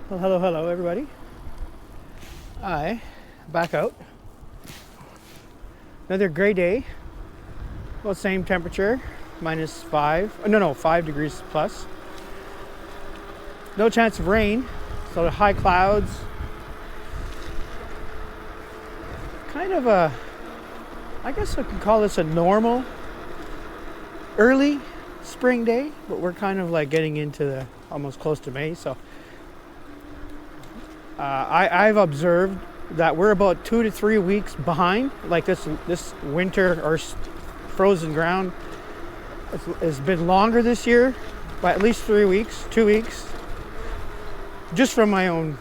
Well, hello, everybody. I back out. Another gray day. Well, same temperature, -5. No, 5 degrees plus. No chance of rain. So the high clouds. Kind of I guess I can call this a normal early spring day, but we're kind of like getting into the almost close to May. So I've observed that we're about 2 to 3 weeks behind. Like this winter or frozen ground has been longer this year by at least 3 weeks, 2 weeks. Just from my own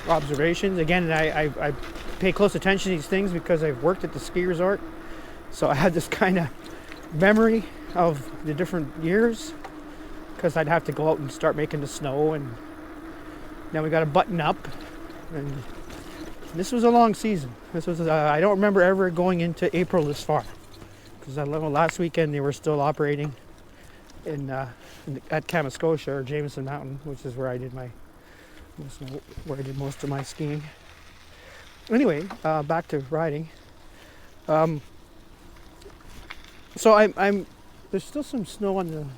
observations. Again, I pay close attention to these things because I've worked at the ski resort. So I had this kind of memory of the different years because I'd have to go out and start making the snow, and now we got to button up. And this was a long season. This was I don't remember ever going into April this far, because last weekend they were still operating at Kamoskosia or Jameson Mountain, which is where I did most of my skiing. Anyway, back to riding. So I'm there's still some snow on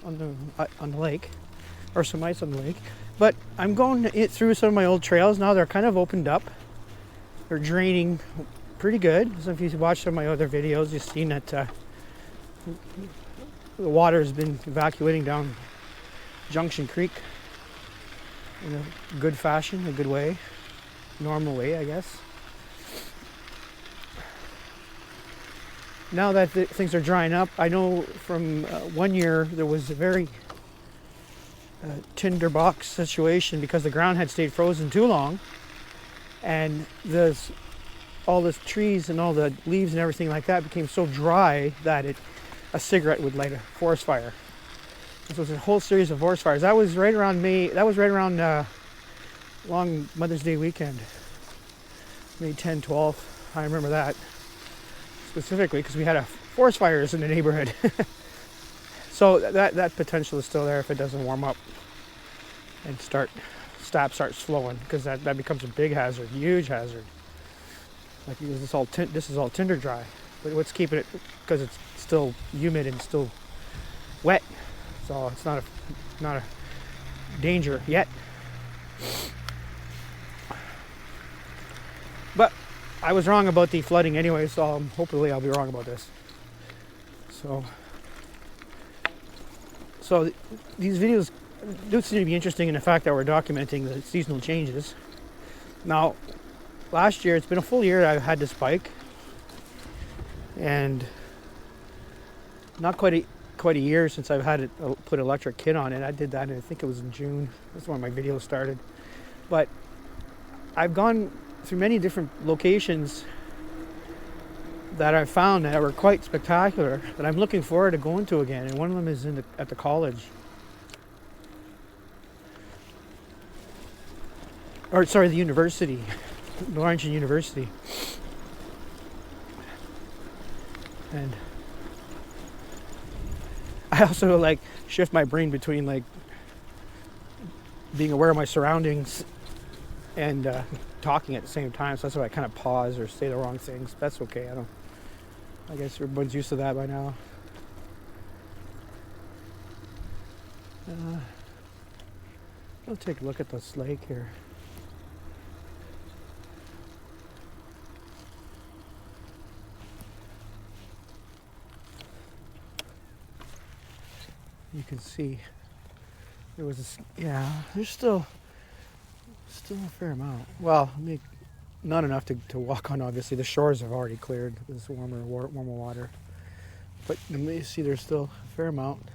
the lake, or some ice on the lake, but I'm going through some of my old trails now. They're kind of opened up. They're draining pretty good. So if you watch some of my other videos, you've seen that the water has been evacuating down Junction Creek in a good fashion, a good way, normal way, I guess. Now that things are drying up, I know from one year there was a very tinderbox situation because the ground had stayed frozen too long, and all the trees and all the leaves and everything like that became so dry that a cigarette would light a forest fire. This was a whole series of forest fires. That was right around May. That was right around long Mother's Day weekend, May 10, 12. I remember that specifically because we had forest fires in the neighborhood. So that potential is still there if it doesn't warm up and starts flowing, because that becomes a big hazard, huge hazard. Like this is all tinder dry, but what's keeping it, because it's still humid and still wet, so it's not a danger yet. But I was wrong about the flooding anyway, so hopefully I'll be wrong about this. So these videos do seem to be interesting in the fact that we're documenting the seasonal changes. Now, last year, it's been a full year I've had this bike, and not quite a year since I've had it put electric kit on it. I did that, and I think it was in June. That's when my videos started. But I've gone through many different locations that I've found that were quite spectacular that I'm looking forward to going to again, and one of them is at the college. The university, Laurentian University. And I also like shift my brain between like being aware of my surroundings and talking at the same time. So that's why I kind of pause or say the wrong things. That's okay. I guess everyone's used to that by now. I'll take a look at this lake here. You can see there's still a fair amount. Well, not enough to walk on, obviously. The shores have already cleared. This warmer water. But you see there's still a fair amount.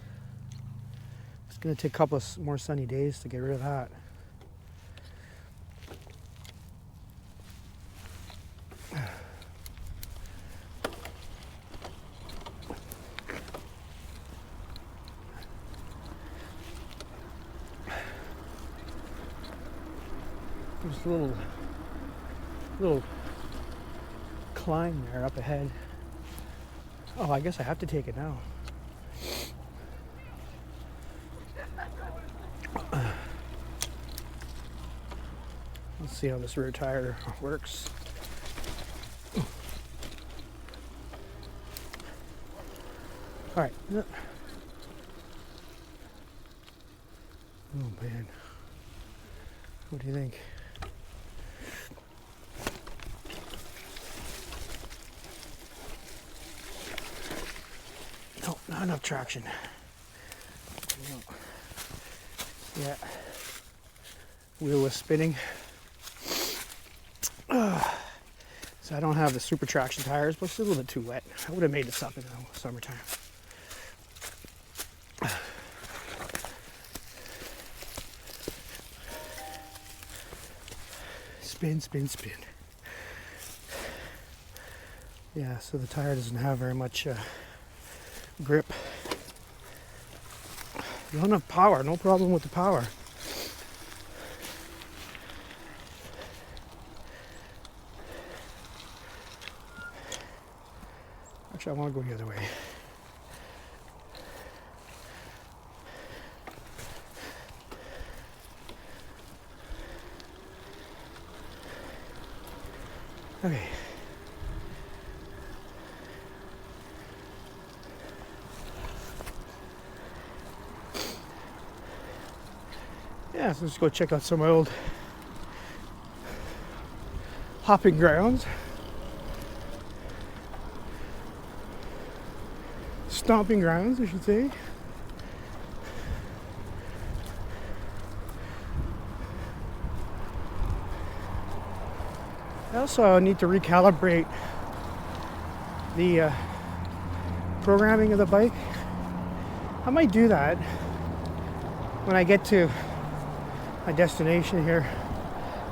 It's going to take a couple of more sunny days to get rid of that. There's a little climb there up ahead. Oh, I guess I have to take it now. Let's see how this rear tire works. All right. Oh man, what do you think? No, not enough traction. No. Yeah, wheel was spinning. So I don't have the super traction tires, but it's a little bit too wet. I would have made this up in the summertime. Spin, spin, spin. Yeah, so the tire doesn't have very much grip. You don't have power, no problem with the power. Actually, I want to go the other way. Okay. Yeah, so let's go check out some of my old hopping grounds. Stomping grounds, I should say. I also need to recalibrate the programming of the bike. I might do that when I get to my destination here.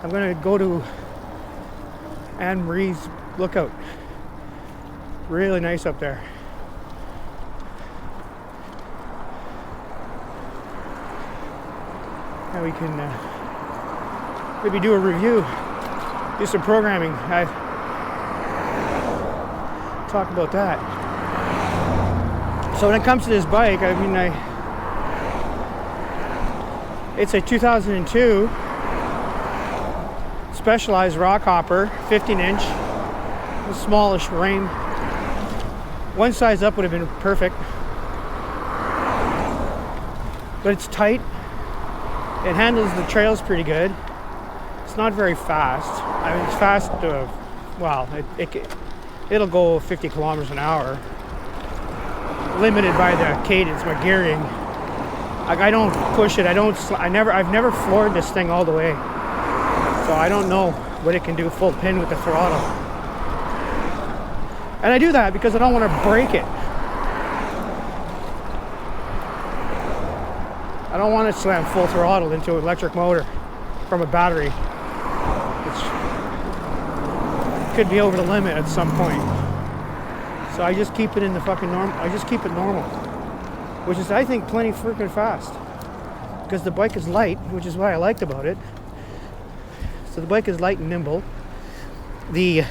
I'm going to go to Anne Marie's Lookout. Really nice up there. And we can maybe do a review, do some programming. I talk about that. So when it comes to this bike, I mean, it's a 2002 Specialized Rockhopper, 15-inch, a smallish frame. One size up would have been perfect, but it's tight. It handles the trails pretty good. It's not very fast. I mean, it's fast. Well, it'll go 50 kilometers an hour. Limited by the cadence, my gearing. Like, I don't push it. I've never floored this thing all the way, so I don't know what it can do full pin with the throttle. And I do that because I don't want to break it. I don't want to slam full throttle into an electric motor from a battery. It could be over the limit at some point. So I just keep it in the fucking normal. I just keep it normal, which is, I think, plenty freaking fast. Because the bike is light, which is what I liked about it. So the bike is light and nimble. The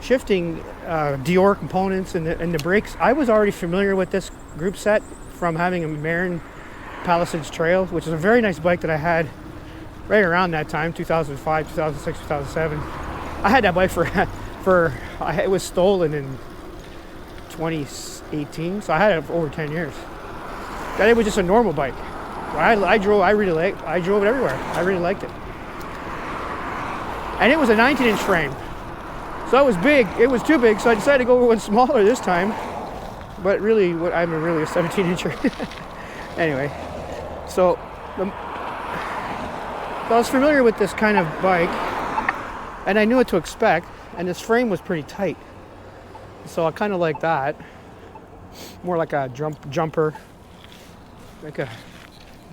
shifting Dior components and the brakes. I was already familiar with this group set from having a Marin Palisades Trail, which is a very nice bike that I had right around that time, 2005, 2006, 2007. I had that bike it was stolen in 2018, so I had it for over 10 years. That it was just a normal bike. I drove it everywhere. I really liked it. And it was a 19-inch frame. So it was big. It was too big, so I decided to go one smaller this time. But really, I'm really a 17-incher. Anyway, so I was familiar with this kind of bike, and I knew what to expect, and this frame was pretty tight. So I kind of like that. More like a jumper, like a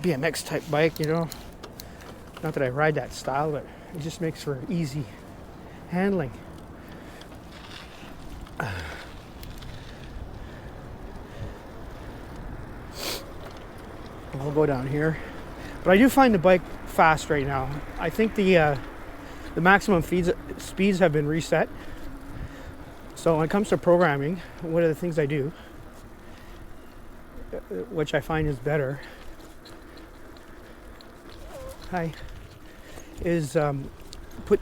BMX type bike, you know. Not that I ride that style, but it just makes for easy handling. I'll go down here, but I do find the bike fast right now. I think the maximum speeds have been reset. So when it comes to programming, one of the things I do, which I find is better, is put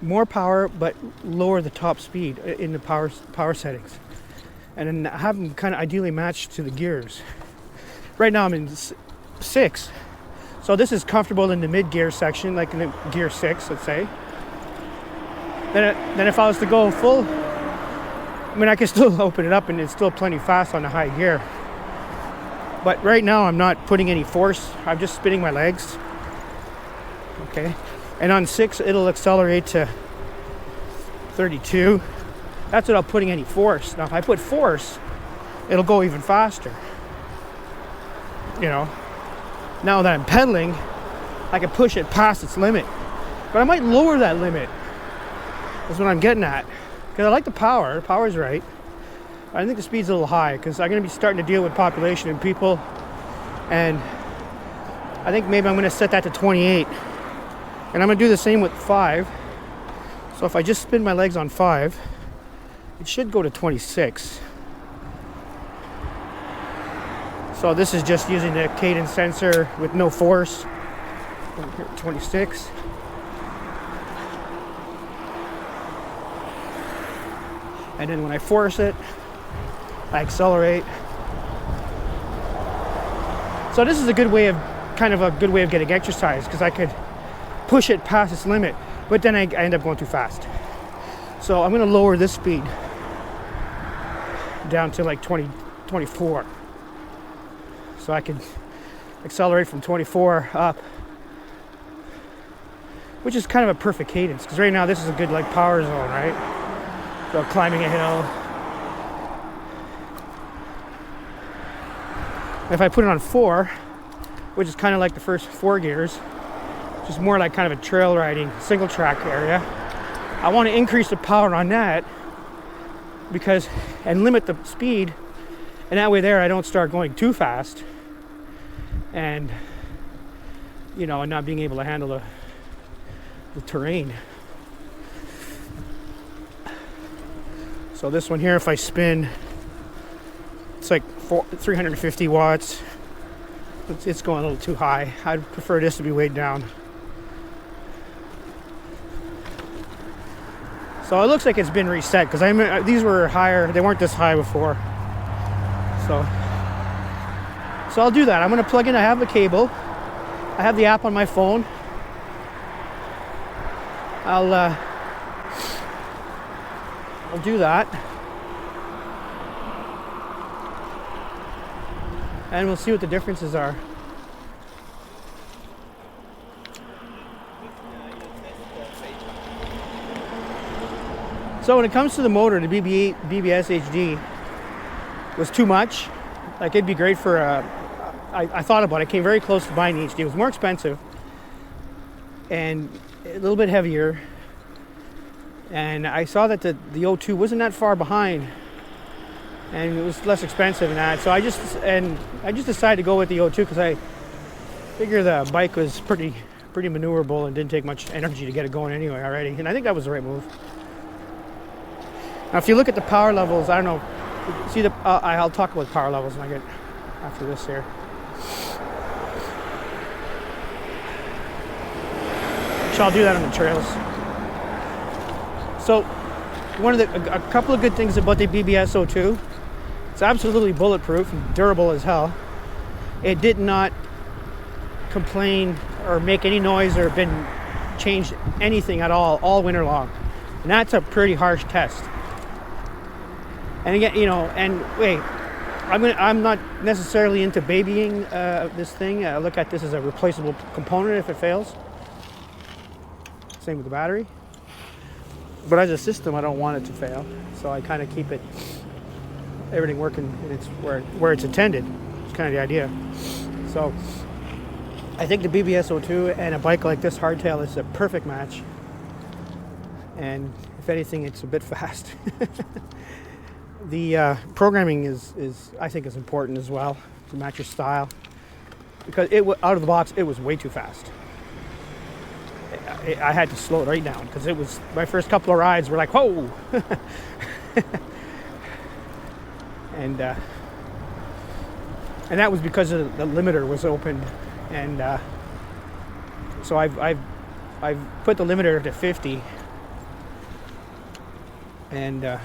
more power but lower the top speed in the power settings, and then have them kind of ideally matched to the gears. Right now I'm in 6, so this is comfortable in the mid gear section, like in the gear 6, let's say. Then if I was to go full, I mean, I can still open it up and it's still plenty fast on the high gear. But right now I'm not putting any force, I'm just spinning my legs. Okay, and on 6 it'll accelerate to 32. That's without putting any force. Now if I put force, it'll go even faster. You know, now that I'm pedaling, I can push it past its limit. But I might lower that limit, is what I'm getting at. Because I like the power. The power's right. I think the speed's a little high because I'm going to be starting to deal with population and people. And I think maybe I'm going to set that to 28. And I'm going to do the same with 5. So if I just spin my legs on 5, it should go to 26. So this is just using the cadence sensor with no force. 26. And then when I force it, I accelerate. So this is a good way of, kind of a good way of getting exercise, because I could push it past its limit, but then I end up going too fast. So I'm going to lower this speed down to like 24. So I can accelerate from 24 up, which is kind of a perfect cadence, because right now this is a good like power zone, right? So climbing a hill. If I put it on 4, which is kind of like the first 4 gears, just more like kind of a trail riding single track area, I want to increase the power on that because, and limit the speed, and that way there I don't start going too fast and, you know, and not being able to handle the terrain. So this one here, if I spin, it's like 350 watts. It's going a little too high. I'd prefer this to be weighed down. So it looks like it's been reset, because these were higher. They weren't this high before. So I'll do that. I'm going to plug in. I have the cable. I have the app on my phone. I'll do that. And we'll see what the differences are. So when it comes to the motor, the BBS HD was too much. Like, it'd be great for I thought about it. It came very close to buying the HD. It was more expensive and a little bit heavier. And I saw that the O2 wasn't that far behind, and it was less expensive than that. So I just decided to go with the O2 because I figure the bike was pretty maneuverable and didn't take much energy to get it going anyway already. And I think that was the right move. Now, if you look at the power levels, I don't know. See I'll talk about power levels when I get after this here. So I'll do that on the trails. So a couple of good things about the BBS02, it's absolutely bulletproof and durable as hell. It did not complain or make any noise or been changed anything at all winter long. And that's a pretty harsh test. And again, you know, and wait, I'm not necessarily into babying this thing. I look at this as a replaceable component if it fails. Same with the battery. But as a system, I don't want it to fail. So I kind of keep everything working in its where it's intended. It's kind of the idea. So I think the BBS02 and a bike like this hardtail is a perfect match. And if anything, it's a bit fast. The programming is I think is important as well to match your style, because out of the box it was way too fast. I had to slow it right down because it was my first couple of rides were like, whoa. And that was because the limiter was open, and so I've I've put the limiter to 50, and I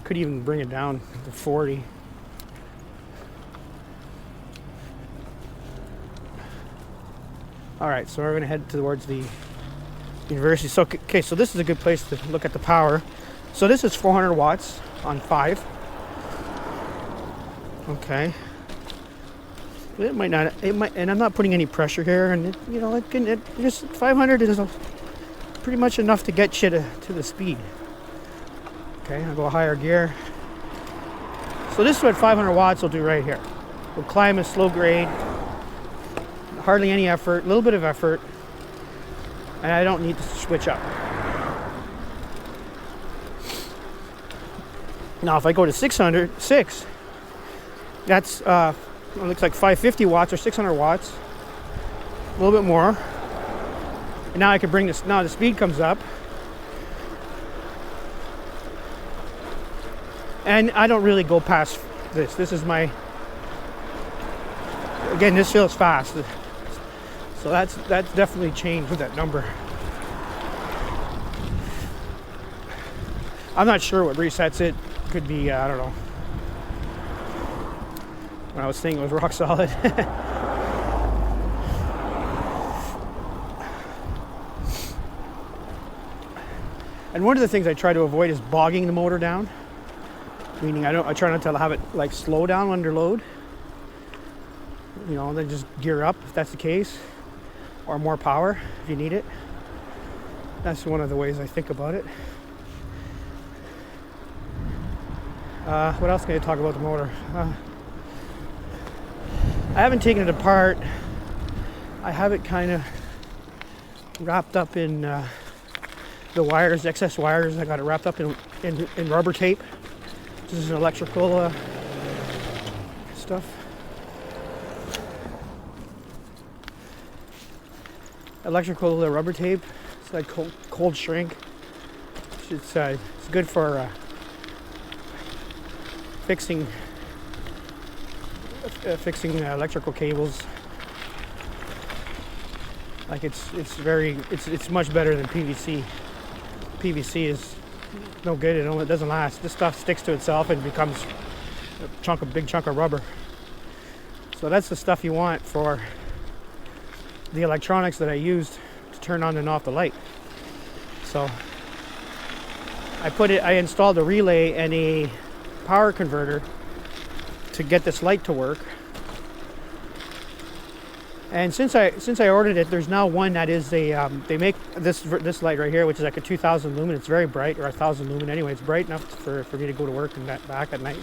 could even bring it down to 40. All right, so we're going to head towards the university. So, okay, so this is a good place to look at the power. So this is 400 watts on 5. Okay. It might not. It might, and I'm not putting any pressure here. And it just 500 is pretty much enough to get you to the speed. Okay, I'll go higher gear. So this is what 500 watts will do right here. We'll climb a slow grade, hardly any effort, a little bit of effort, and I don't need to switch up. Now, if I go to 6, that's it looks like 550 watts or 600 watts, a little bit more. And now I can bring this. Now the speed comes up, and I don't really go past this. This is my. Again, this feels fast, so that's definitely changed with that number. I'm not sure what resets it. Could be I don't know. When I was thinking it was rock solid. And one of the things I try to avoid is bogging the motor down. Meaning I try not to have it like slow down under load. Then just gear up if that's the case. Or more power if you need it. That's one of the ways I think about it. What else can I talk about the motor? I haven't taken it apart. I have it kind of wrapped up in the wires, excess wires. I got it wrapped up in rubber tape. This is electrical stuff. Electrical rubber tape. It's like cold shrink. It's good for fixing electrical cables. Like it's much better than PVC. PVC is no good. It doesn't last. This stuff sticks to itself and becomes a big chunk of rubber. So that's the stuff you want for the electronics that I used to turn on and off the light. So I installed a relay and a power converter to get this light to work. And since I ordered it, there's now one that is they make this light right here, which is like a 2,000 lumen. It's very bright, or 1,000 lumen anyway. It's bright enough for me to go to work and back at night.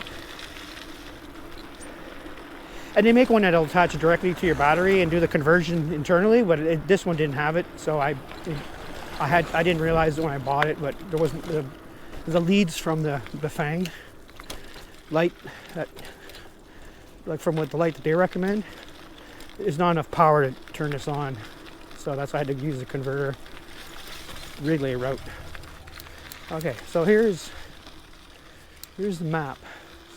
And they make one that'll attach directly to your battery and do the conversion internally, but this one didn't have it, so I didn't realize it when I bought it. But there was the leads from the Bafang light from what the light that they recommend. There's not enough power to turn this on, so that's why I had to use a converter relay route. Okay, so here's the map.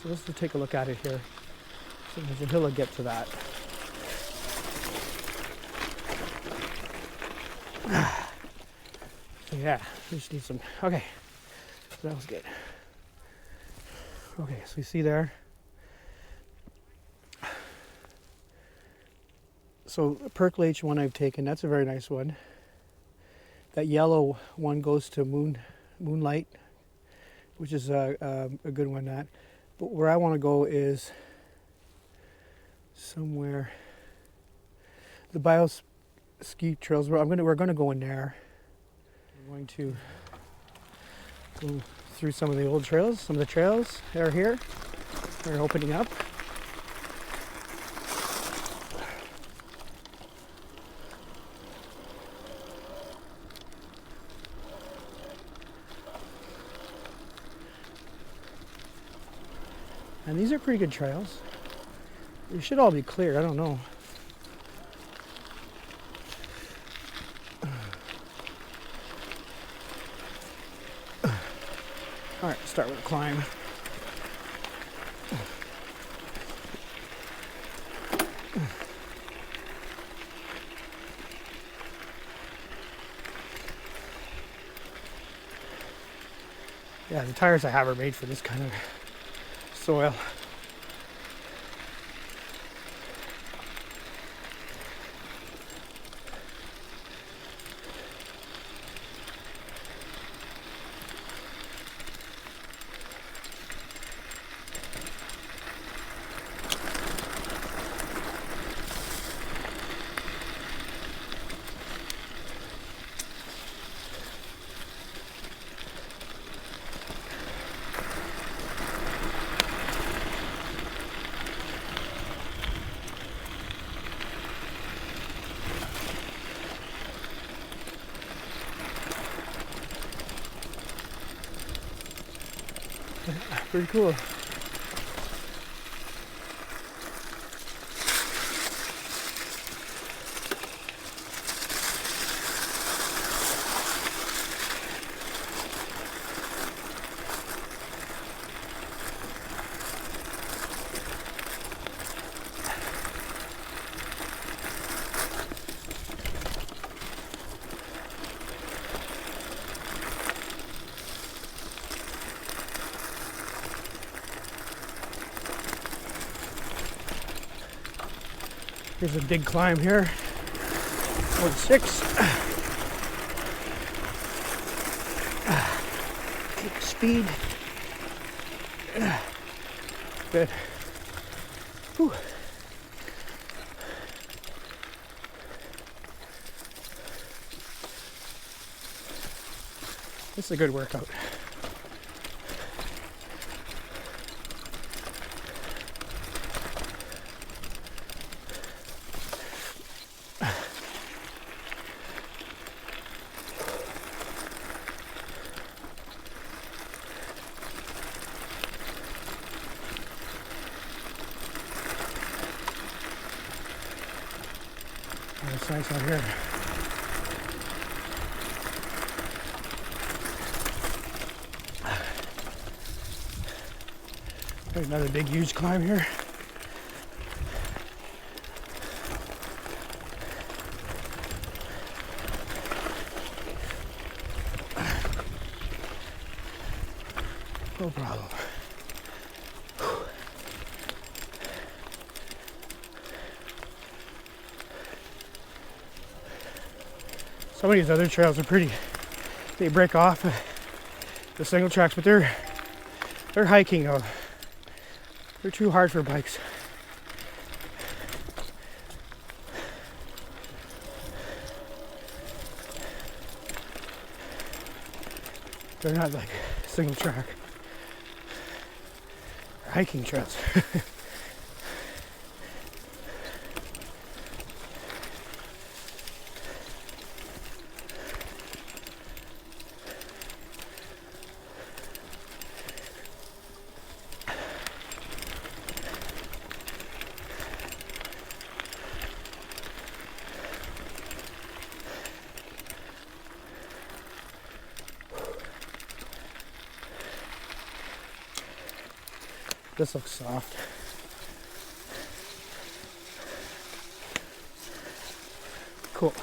So let's just take a look at it here. So until I get to that. So yeah, we just need some. Okay, so that was good. Okay, so you see there. So percolate one I've taken, that's a very nice one. That yellow one goes to Moonlight, which is a good one. But where I want to go is somewhere. The Bios ski trails. We're going to go in there. I'm going to go through some of the old trails. Some of the trails that are here. They're opening up. And these are pretty good trails. They should all be clear. I don't know. All right, start with a climb. Yeah, the tires I have are made for this kind of soil. Pretty cool. Here's a big climb here. 46. Keep speed. Good. Whew. This is a good workout. It's nice out here. There's another big, huge climb here. No problem. Some of these other trails are pretty, they break off the single tracks, but they're hiking though. They're too hard for bikes. They're not like single track. They're hiking trails. This looks soft. Cool.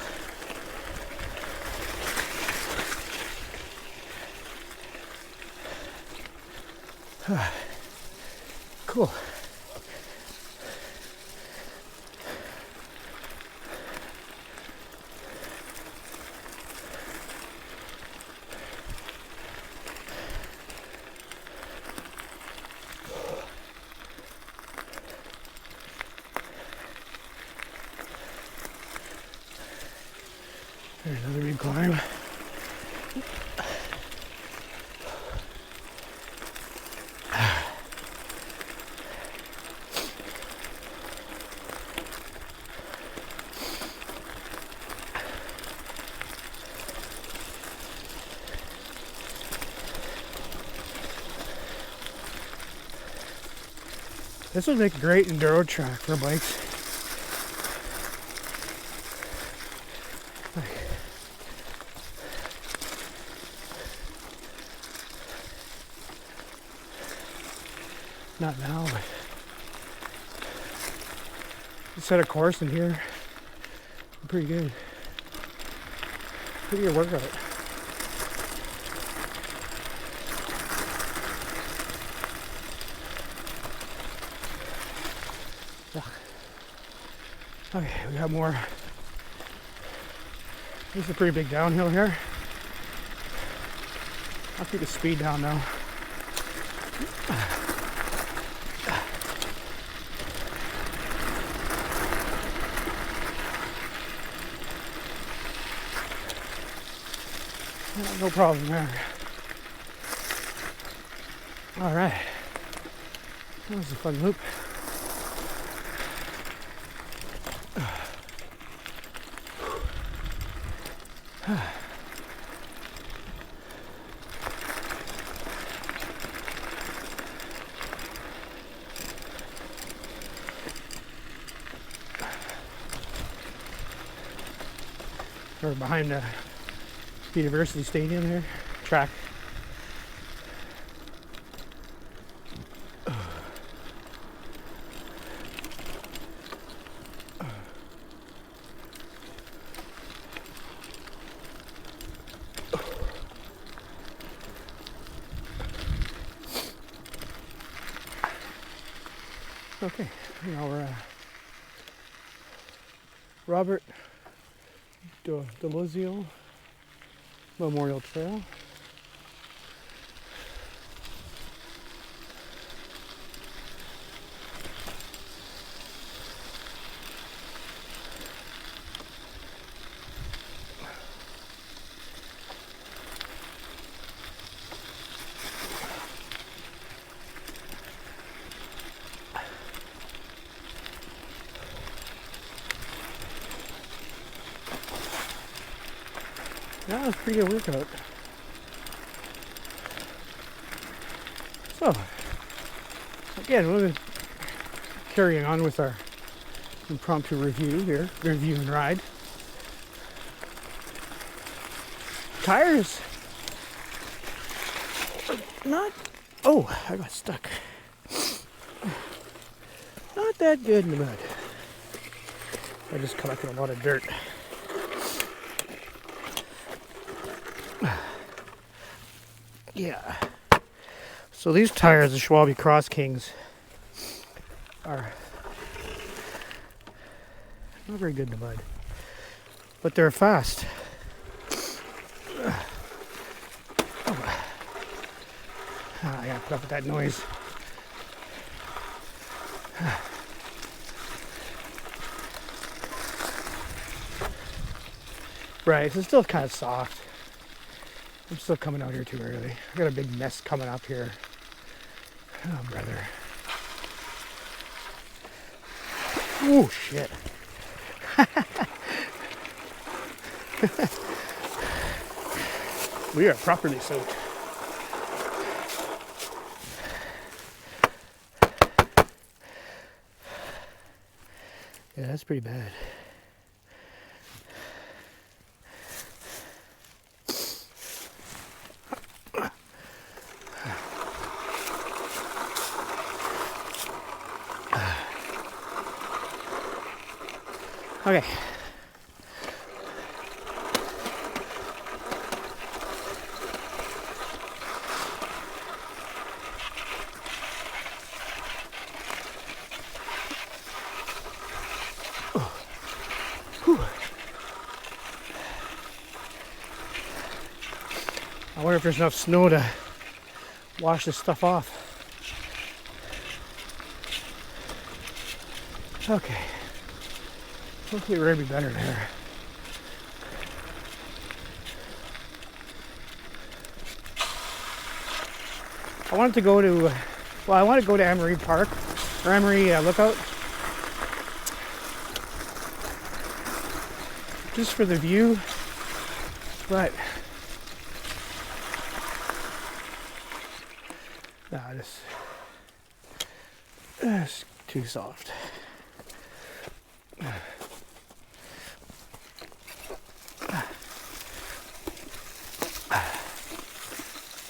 Cool. There's another big climb. This would make a great enduro track for bikes. Not now, but set a course in here. Pretty good. Pretty good workout. Okay, we got more. This is a pretty big downhill here. I'll keep the speed down now. No problem there. All right. That was a fun loop. We're behind the University Stadium here, track. Okay, now we're Robert Deluzio Memorial Trail. That was a pretty good workout. So, again, we're carrying on with our impromptu review here, review and ride. Tires, not, oh, I got stuck. Not that good in the mud. I just collected a lot of dirt. Yeah. So these tires, the Schwalbe Cross Kings, are not very good in the mud, but they're fast. I gotta put up with that noise. Right, so it's still kind of soft. I'm still coming out here too early. I got a big mess coming up here. Oh, brother. Oh, shit. We are properly soaked. Yeah, that's pretty bad. Okay. I wonder if there's enough snow to wash this stuff off. Okay. Hopefully we're gonna be better there. I wanted to go to, well, I want to go to Emery Park, or Emery Lookout. Just for the view, but nah, this too soft.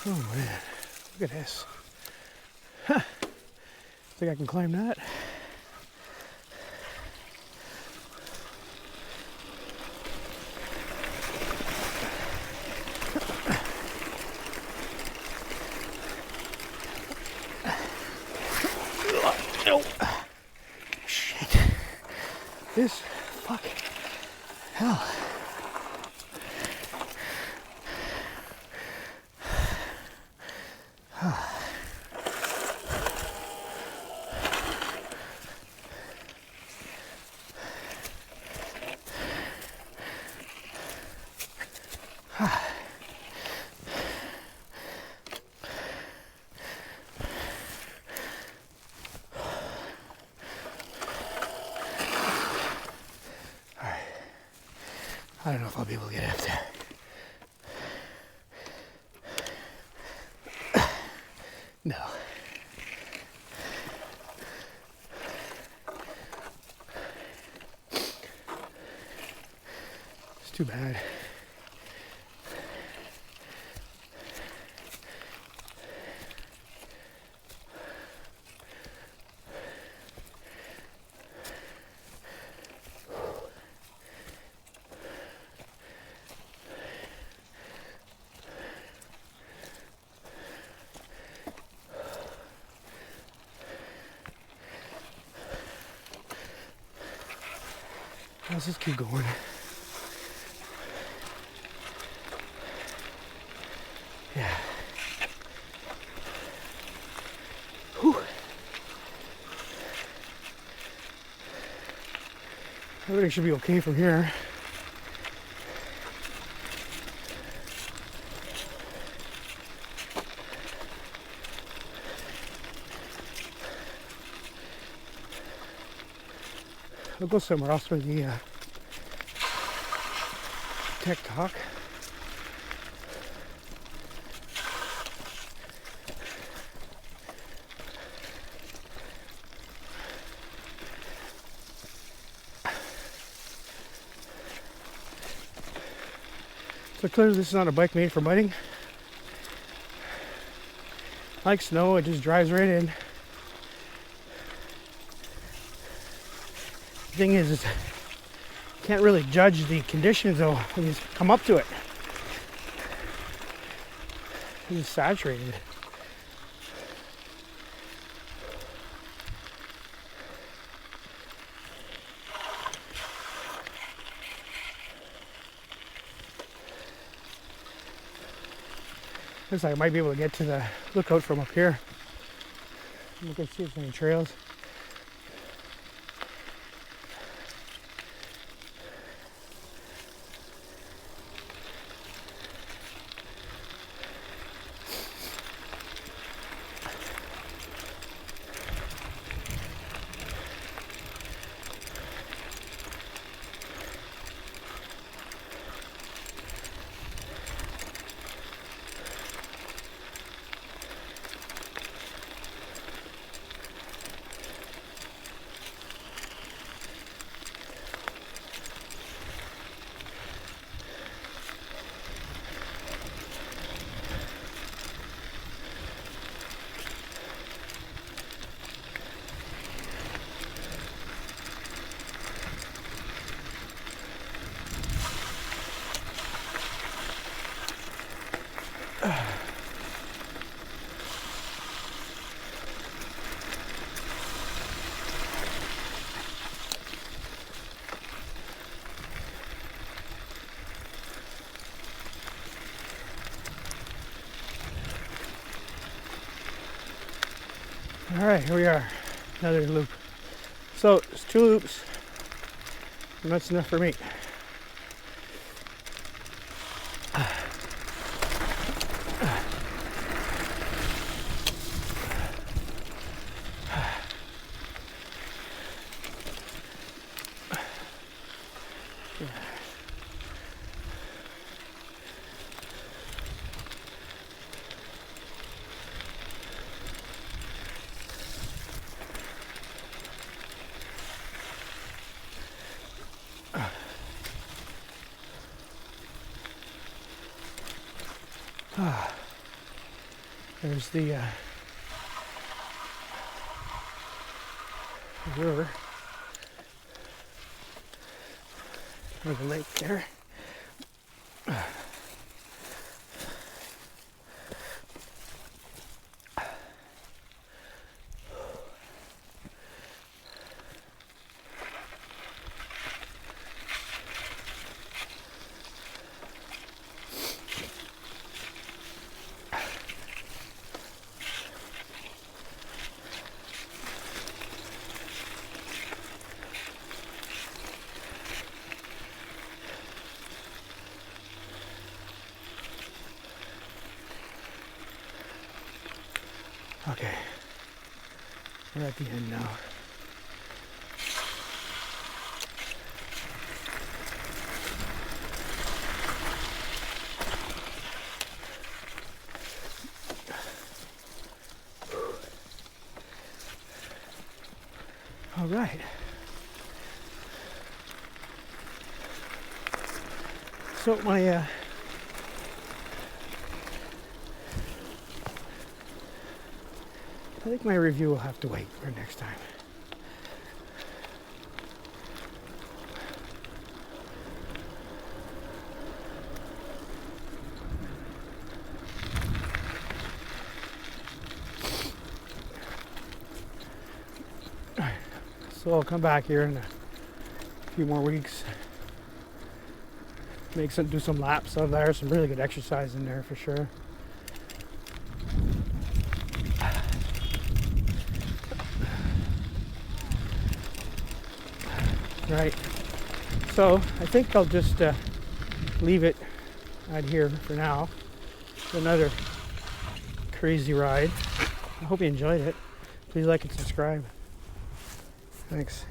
Oh man, look at this. Huh. Think I can climb that? Oh, shit. This if I'll be able to get up there. No. It's too bad. Let's just keep going. Yeah. Whew. Everything should be okay from here. I'll go somewhere else for the tech talk. So clearly this is not a bike made for mudding. Like snow, it just drives right in. The thing is can't really judge the conditions though when you come up to it. It's saturated. Looks like I might be able to get to the lookout from up here. Look and see if there's any trails. All right, here we are, another loop. So it's 2 loops, and that's enough for me. There's the river, or the lake there. Okay, we're at the end now. right. So I think my review will have to wait for next time. Alright, so I'll come back here in a few more weeks. Do some laps out there, some really good exercise in there for sure. Right, so I think I'll just leave it out here for now. Another crazy ride. I hope you enjoyed it. Please like and subscribe. Thanks.